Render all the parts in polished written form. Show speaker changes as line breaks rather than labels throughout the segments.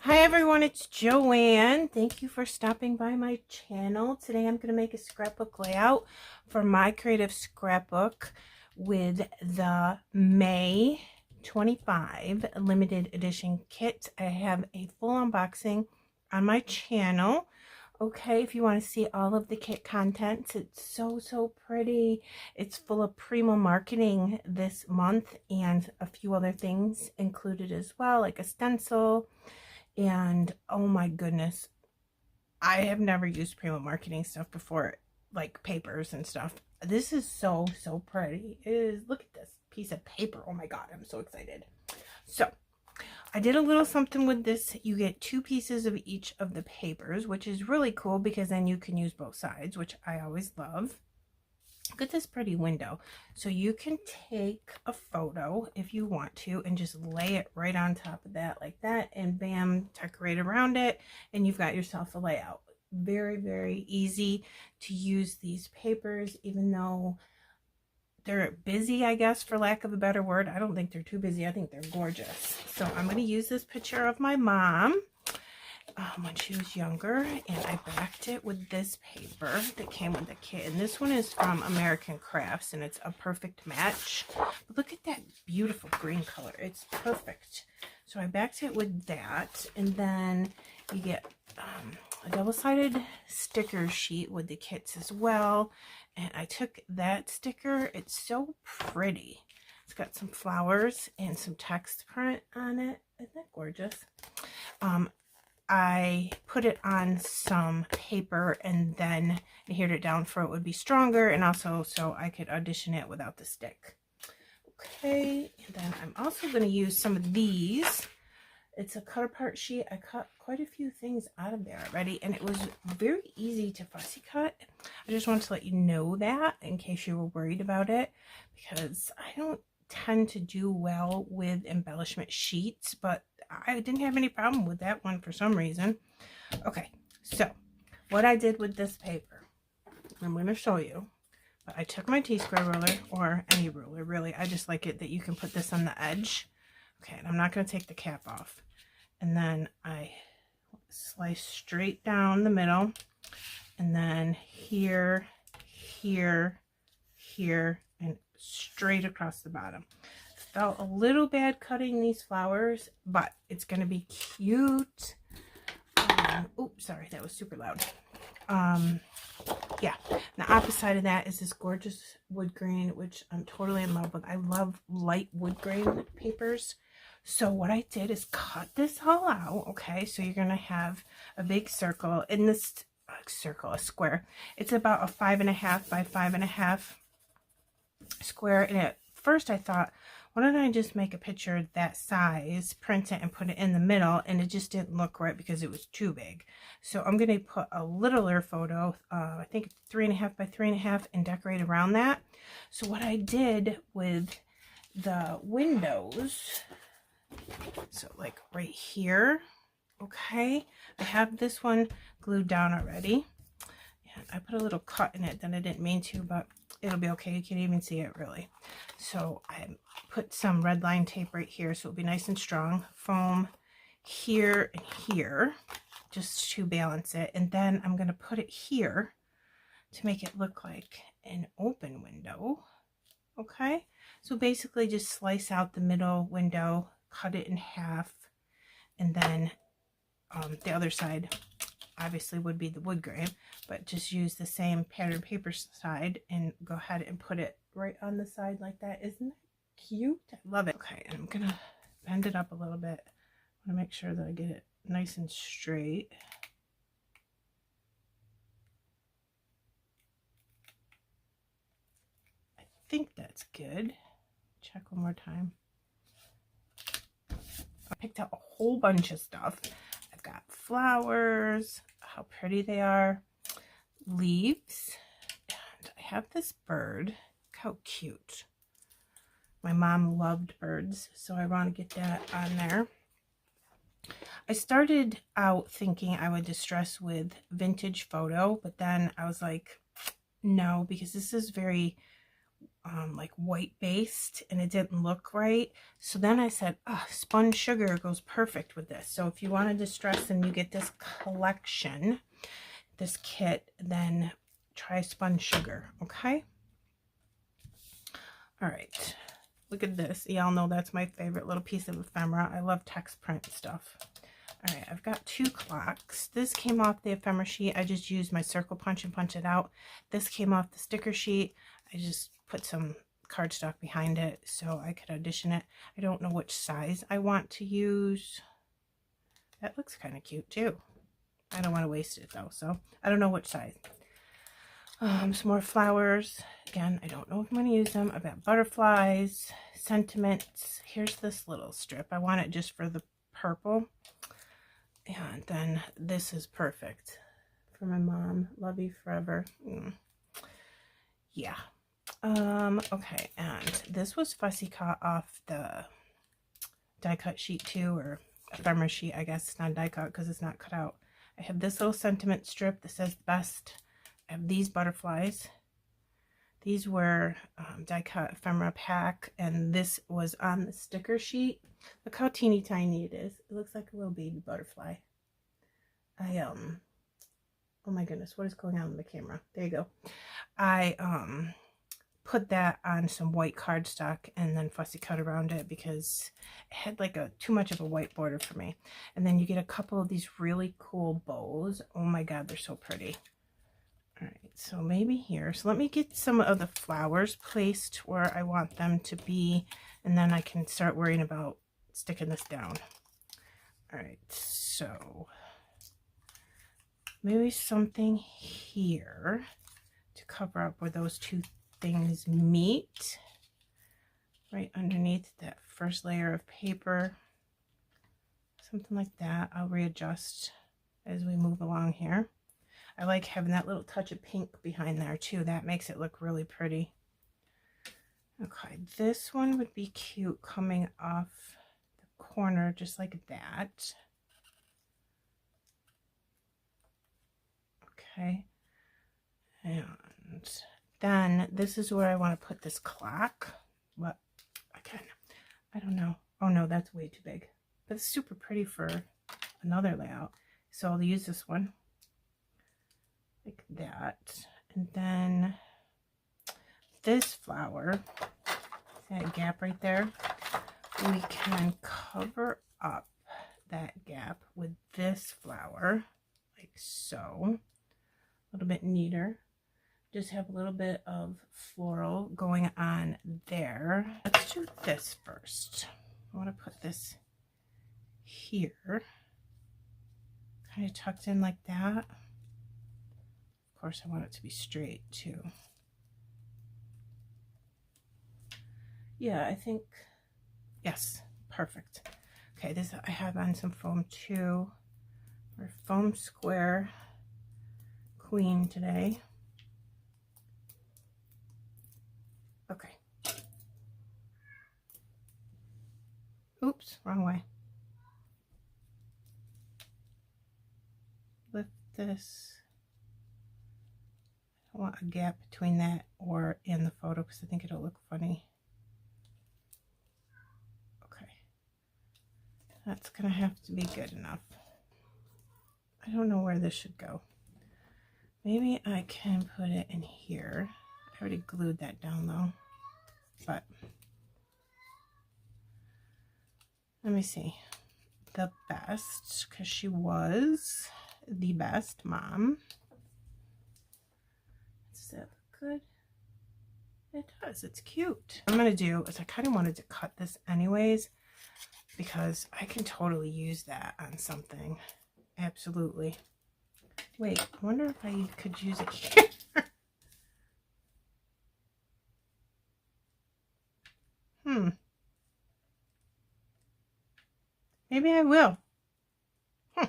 Hi everyone, it's Joanne. Thank you for stopping by my channel. Today I'm going to make a scrapbook layout for My Creative Scrapbook with the May 25 limited edition kit. I have a full unboxing on my channel. Okay, if you want to see all of the kit contents, it's so pretty. It's full of Prima Marketing this month and a few other things included as well, like a stencil. And oh my goodness, I have never used Prima Marketing stuff before, like papers and stuff. This is so pretty. It is. Look at this piece of paper. Oh my god, I'm so excited. So I did a little something with this. You get 2 pieces of each of the papers, which is really cool because then you can use both sides, which I always love. Look at this pretty window. So you can take a photo if you want to and just lay it right on top of that like that, and bam, decorate around it, and you've got yourself a layout. Very easy to use these papers, even though they're busy, I guess, for lack of a better word. I don't think they're too busy. I think they're gorgeous. So I'm going to use this picture of my mom when she was younger, and I backed it with this paper that came with the kit, and this one is from American Crafts, and it's a perfect match. But look at that beautiful green color. It's perfect. So I backed it with that, and then you get a double-sided sticker sheet with the kits as well, and I took that sticker. It's so pretty. It's got some flowers and some text print on it. Isn't that gorgeous? I put it on some paper and then adhered it down so it would be stronger, and also so I could audition it without the stick. Okay, and then I'm also going to use some of these. It's a cut apart sheet. I cut quite a few things out of there already, and it was very easy to fussy cut. I just wanted to let you know that in case you were worried about it, because I don't tend to do well with embellishment sheets, but I didn't have any problem with that one for some reason. Okay, so what I did with this paper, I'm going to show you. But I took my T-square ruler, or any ruler really. I just like it that you can put this on the edge. Okay, and I'm not going to take the cap off. And then I slice straight down the middle, and then here, and straight across the bottom. Felt a little bad cutting these flowers, but it's going to be cute. Oops, sorry, that was super loud. Yeah, the opposite side of that is this gorgeous wood grain, which I'm totally in love with. I love light wood grain papers. So what I did is cut this all out. Okay, so you're going to have a big circle in this a square. It's about a 5.5 by 5.5 square, and at first I thought, why don't I just make a picture that size, print it, and put it in the middle, and it just didn't look right because it was too big. So I'm going to put a littler photo, I think 3.5 by 3.5, and decorate around that. So what I did with the windows, so like right here, okay, I have this one glued down already. I put a little cut in it that I didn't mean to, but it'll be okay. You can't even see it really. So I put some red line tape right here so it'll be nice and strong. Foam here and here just to balance it. And then I'm going to put it here to make it look like an open window. Okay. So basically just slice out the middle window, cut it in half, and then the other side obviously would be the wood grain, but just use the same pattern paper side and go ahead and put it right on the side like that. Isn't that cute? I love it. Okay, and I'm gonna bend it up a little bit. I want to make sure that I get it nice and straight. I think that's good. Check one more time. I picked out a whole bunch of stuff. I've got flowers, how pretty they are, leaves, and I have this bird. Look how cute. My mom loved birds, so I want to get that on there. I started out thinking I would distress with vintage photo, but then I was like, no, because this is very like white based and it didn't look right. So then I said, oh, spun sugar goes perfect with this. So if you want to distress and you get this collection, this kit, then try spun sugar. Okay. All right. Look at this. Y'all know that's my favorite little piece of ephemera. I love text print stuff. All right, I've got 2 clocks. This came off the ephemera sheet. I just used my circle punch and punch it out. This came off the sticker sheet. I just put some cardstock behind it so I could audition it. I don't know which size I want to use. That looks kind of cute too. I don't want to waste it though, so I don't know which size. Some more flowers. Again, I don't know if I'm going to use them. I've got butterflies, sentiments. Here's this little strip. I want it just for the purple. And then this is perfect for my mom. Love you forever. Yeah. Okay, and this was fussy cut off the die cut sheet too, or ephemera sheet. I guess it's not die cut because it's not cut out. I have this little sentiment strip that says best. I have these butterflies. These were die cut ephemera pack, and this was on the sticker sheet. Look how teeny tiny it is. It looks like a little baby butterfly. Oh my goodness, what is going on with the camera? There you go. I put that on some white cardstock and then fussy cut around it because it had like too much of a white border for me. And then you get a couple of these really cool bows. Oh my god, they're so pretty. All right, so maybe here. So let me get some of the flowers placed where I want them to be, and then I can start worrying about sticking this down. All right, so maybe something here to cover up where those 2 things meet, right underneath that first layer of paper. Something like that. I'll readjust as we move along here. I like having that little touch of pink behind there too. That makes it look really pretty. Okay, this one would be cute coming off the corner just like that. Okay, and then this is where I want to put this clock. What? Again, I don't know. Oh no, that's way too big. But it's super pretty for another layout. So I'll use this one. Like that. And then this flower, that gap right there, we can cover up that gap with this flower, like so. A little bit neater. Just have a little bit of floral going on there. Let's do this first. I want to put this here, kind of tucked in like that. Of course, I want it to be straight too. Yeah, I think, yes, perfect. Okay, this I have on some foam too. We're foam square queen today. Okay. Oops, wrong way. Lift this. I want a gap between that or in the photo because I think it'll look funny. Okay. That's gonna have to be good enough. I don't know where this should go. Maybe I can put it in here. I already glued that down though, but let me see. The best, because she was the best mom. Does that look good? It does. It's cute. What I'm going to do is I kind of wanted to cut this anyways because I can totally use that on something. Absolutely. Wait, I wonder if I could use it here. Maybe I will. Well,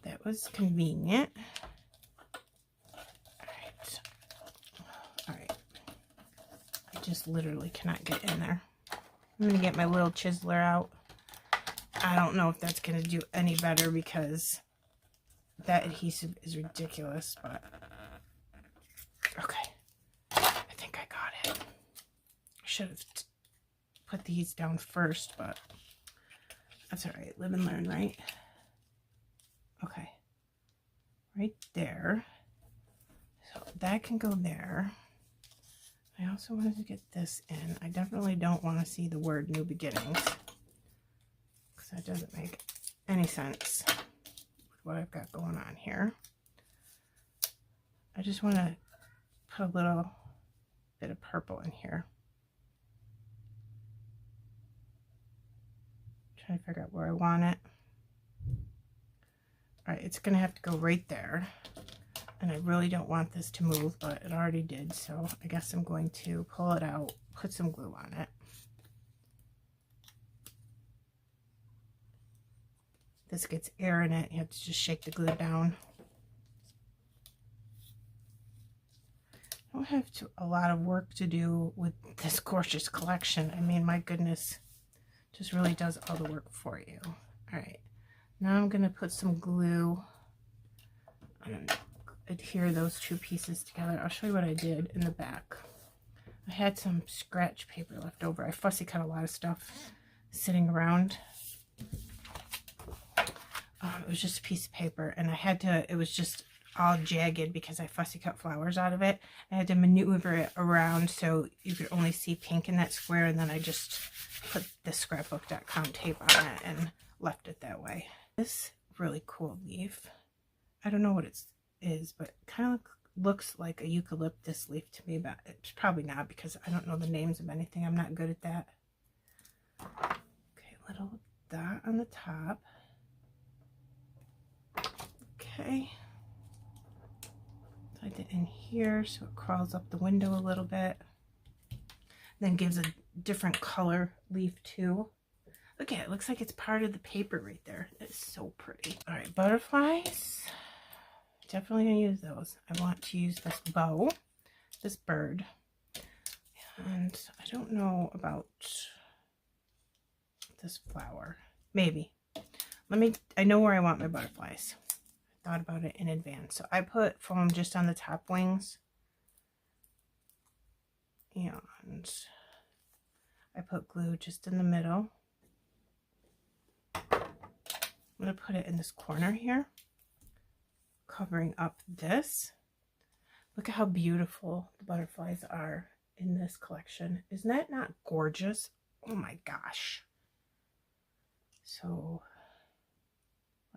that was convenient. All right. I just literally cannot get in there. I'm going to get my little chiseler out. I don't know if that's going to do any better because that adhesive is ridiculous, but okay. I think I got it. I should have put these down first, but that's all right. Live and learn, right? Okay. Right there. So that can go there. I also wanted to get this in. I definitely don't want to see the word New Beginnings, because that doesn't make any sense with what I've got going on here. I just want to put a little bit of purple in here. Trying to figure out where I want it. All right, it's going to have to go right there. And I really don't want this to move, but it already did. So I guess I'm going to pull it out, put some glue on it. This gets air in it. You have to just shake the glue down. I don't have a lot of work to do with this gorgeous collection. I mean, my goodness, just really does all the work for you. All right, now I'm going to put some glue and adhere those two pieces together. I'll show you what I did in the back. I had some scratch paper left over. I fussy cut a lot of stuff sitting around. It was just a piece of paper, and I had to, it was just all jagged because I fussy cut flowers out of it. I had to maneuver it around so you could only see pink in that square, and then I just put the scrapbook.com tape on it and left it that way. This really cool leaf, I don't know what it is, but it kind of looks like a eucalyptus leaf to me, but it's probably not because I don't know the names of anything. I'm not good at that. Okay, little dot on the top. Okay. Slide it in here so it crawls up the window a little bit. Then gives a different color leaf too. Look at it, looks like it's part of the paper right there. It's so pretty. All right, butterflies. Definitely gonna use those. I want to use this bow, this bird, and I don't know about this flower. Maybe. I know where I want my butterflies. I thought about it in advance. So I put foam just on the top wings, and I put glue just in the middle. I'm gonna put it in this corner here, covering up this. Look at how beautiful the butterflies are in this collection. Isn't that not gorgeous? Oh my gosh. So,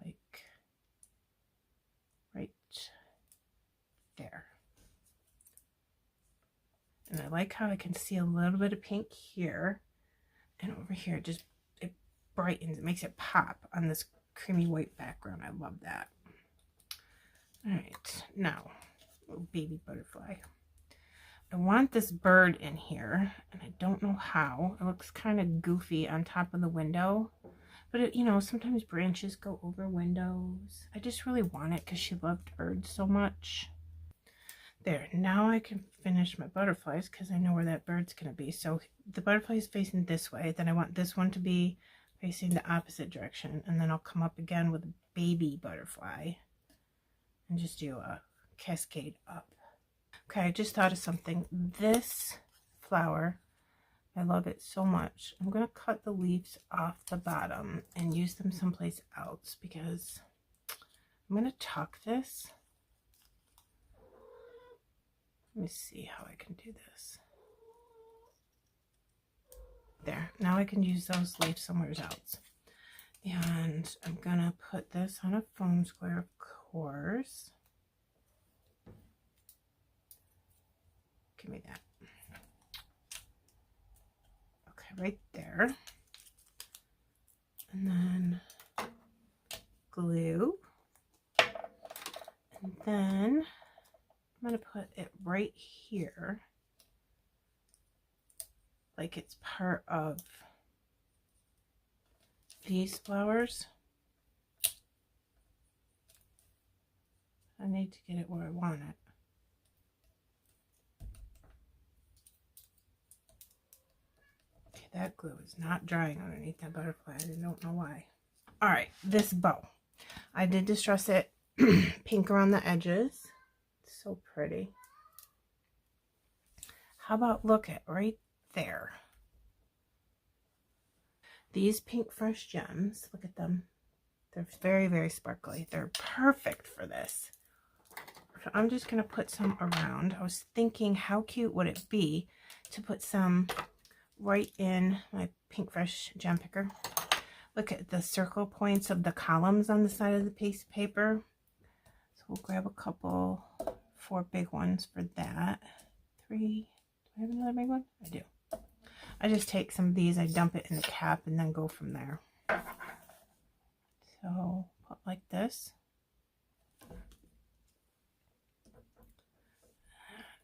like, right there. And I like how I can see a little bit of pink here, and over here it brightens, it makes it pop on this creamy white background. I love that. All right, now, little baby butterfly. I want this bird in here, and I don't know how. It looks kind of goofy on top of the window, but it, sometimes branches go over windows. I just really want it because she loved birds so much. There, now I can finish my butterflies because I know where that bird's going to be. So the butterfly is facing this way. Then I want this one to be facing the opposite direction. And then I'll come up again with a baby butterfly and just do a cascade up. Okay, I just thought of something. This flower, I love it so much. I'm going to cut the leaves off the bottom and use them someplace else because I'm going to tuck this. Let me see how I can do this. There, now I can use those leaves somewhere else. And I'm gonna put this on a foam square, of course. Give me that. Okay, right there. And then glue. And then I'm going to put it right here, like it's part of these flowers. I need to get it where I want it. that glue is not drying underneath that butterfly. I don't know why. All right, this bow. I did distress it pink around the edges. It's so pretty. How about look at right there? These pink fresh gems, look at them. They're very, very sparkly. They're perfect for this. So I'm just going to put some around. I was thinking, how cute would it be to put some right in my pink fresh gem picker. Look at the circle points of the columns on the side of the piece of paper. So we'll grab a couple, 4 big ones for that. 3. Do I have another big one? I do. I just take some of these, I dump it in the cap, and then go from there. So put like this.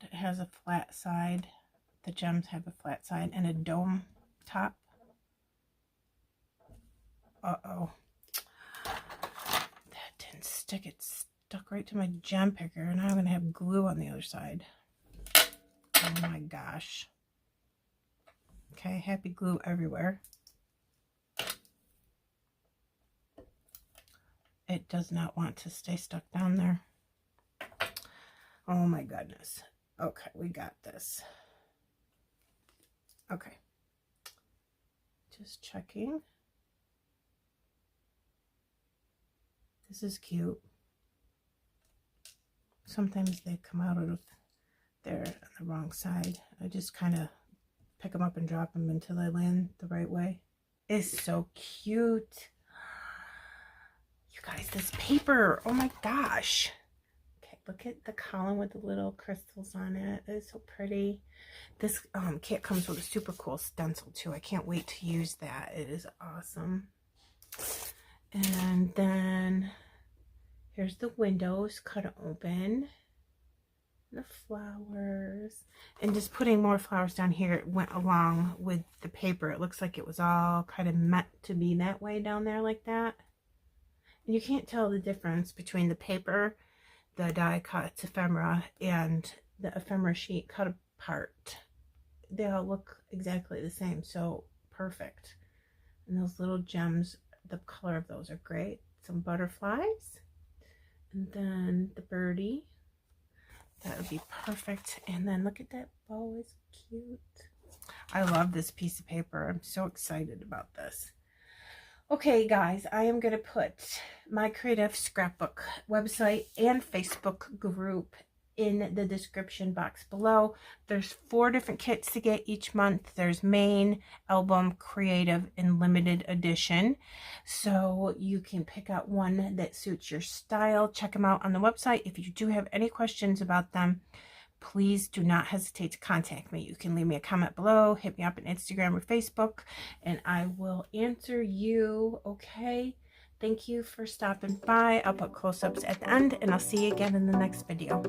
And it has a flat side. The gems have a flat side and a dome top. Uh-oh. That didn't stick. It stuck right to my gem picker, and now I'm going to have glue on the other side. Oh my gosh. Okay, happy glue everywhere. It does not want to stay stuck down there. Oh my goodness. Okay, we got this. Okay. Just checking. This is cute. Sometimes they come out of there on the wrong side. I just kind of pick them up and drop them until they land the right way. It's so cute. You guys, this paper, oh my gosh. Okay, look at the column with the little crystals on it. It's so pretty. This kit comes with a super cool stencil too. I can't wait to use that. It is awesome. And then here's the windows cut open. The flowers, and just putting more flowers down here went along with the paper. It looks like it was all kind of meant to be that way down there like that. And you can't tell the difference between the paper, the die cut ephemera, and the ephemera sheet cut apart. They all look exactly the same, so perfect. And those little gems, the color of those are great. Some butterflies, and then the birdie. That would be perfect. And then look at that bow, is cute. I love this piece of paper. I'm so excited about this. Okay, guys, I am going to put My Creative Scrapbook website and Facebook group in the description box below. There's 4 different kits to get each month. There's main, album, creative, and limited edition. So you can pick out one that suits your style. Check them out on the website. If you do have any questions about them, please do not hesitate to contact me. You can leave me a comment below, hit me up on Instagram or Facebook, and I will answer you, okay? Thank you for stopping by. I'll put close-ups at the end, and I'll see you again in the next video.